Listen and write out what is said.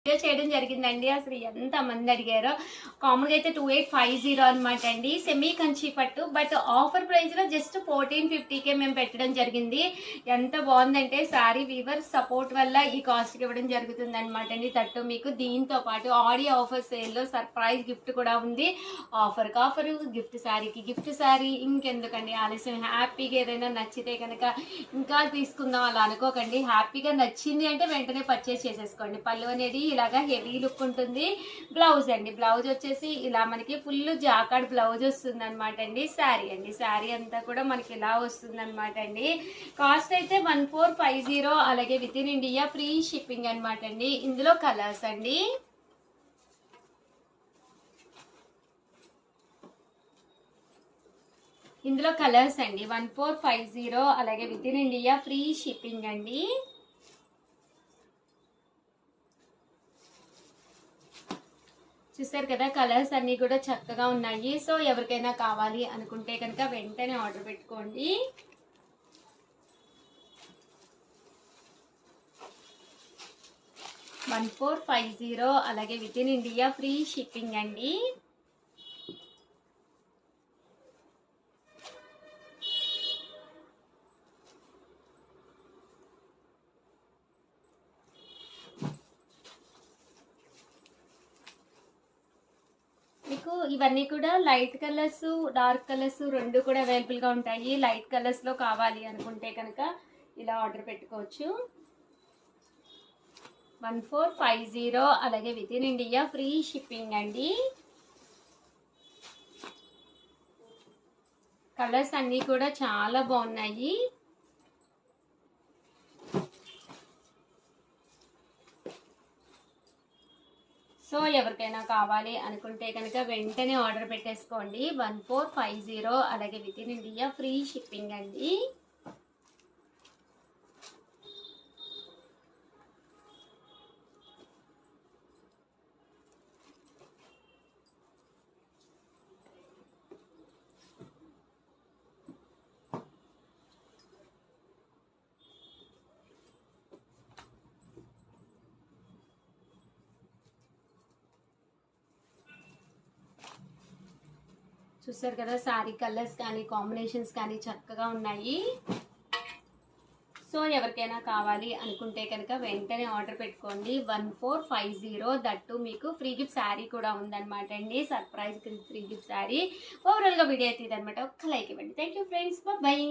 Video చేయడం జరిగిందండి. అసలు ఎంత మంది అడిగారో. కామన్గా అయితే 2850 అనమాట అండి. సెమీ కంచి పట్టు, బట్ ఆఫర్ ప్రైస్ లో జస్ట్ 1450కే మేము పెట్టడం జరిగింది. ఎంత బాగుందంటే సారీ వీవర్ సపోర్ట్ వల్ల ఈ కాస్ట్ ఇవ్వడం జరుగుతుంది అనమాట అండి. తట్టు మీకు దీంతో పాటు ఆడియో ఆఫర్ సేల్ లో సర్ప్రైజ్ గిఫ్ట్ కూడా ఉంది. ఆఫర్ కాఫర్, గిఫ్ట్ శారీకి గిఫ్ట్ శారీ. ఇంకెందుకండి ఆలస్యం, హ్యాపీగా ఏదైనా నచ్చితే కనుక ఇంకా తీసుకుందాం అలా అనుకోకండి. హ్యాపీగా నచ్చింది అంటే వెంటనే పర్చేస్ చేసేసుకోండి. పళ్ళు అనేది ఇలాగా హెవీ లుక్ ఉంటుంది. బ్లౌజ్ అండి, బ్లౌజ్ వచ్చేసి ఇలా మనకి ఫుల్ జాకార్డ్ బ్లౌజ్ వస్తుంది అనమాట అండి. శారీ అండి, శారీ అంతా కూడా మనకి ఇలా వస్తుంది అనమాట అండి. కాస్ట్ అయితే 1450, అలాగే with in India free shipping అనమాట అండి. ఇందులో కలర్స్ అండి, ఇందులో కలర్స్ అండి 1450, అలాగే with in India free shipping అండి. చూసారు కదా, కలర్స్ అన్ని కూడా చక్కగా ఉన్నాయి. సో ఎవరికైనా కావాలి అనుకుంటే కనుక వెంటనే ఆర్డర్ పెట్టుకోండి. $1450, అలాగే with in India free shipping అండి. మీకు ఇవన్నీ కూడా లైట్ కలర్స్, డార్క్ కలర్స్ రెండు కూడా అవైలబుల్ గా ఉంటాయి. లైట్ కలర్స్ లో కావాలి అనుకుంటే కనుక ఇలా ఆర్డర్ పెట్టుకోవచ్చు. 1450, అలాగే with in India free shipping అండి. కలర్స్ అన్నీ కూడా చాలా బాగున్నాయి. సో ఎవరికైనా కావాలి అనుకుంటే కనుక వెంటనే ఆర్డర్ పెట్టేసుకోండి. 1450, అలాగే with in India free shipping అండి. చూసారు కదా, సారీ కలర్స్ కానీ కాంబినేషన్స్ కానీ చక్కగా ఉన్నాయి. సో ఎవరికైనా కావాలి అనుకుంటే కనుక వెంటనే ఆర్డర్ పెట్టుకోండి. 1450, దట్టు మీకు ఫ్రీ గిఫ్ట్ శారీ కూడా ఉందన్నమాట అండి. Surprise free gift sari. ఓవరాల్గా వీడియో అయితే ఇదనమాట. ఒక్క లైక్ ఇవ్వండి. Thank you friends, bye.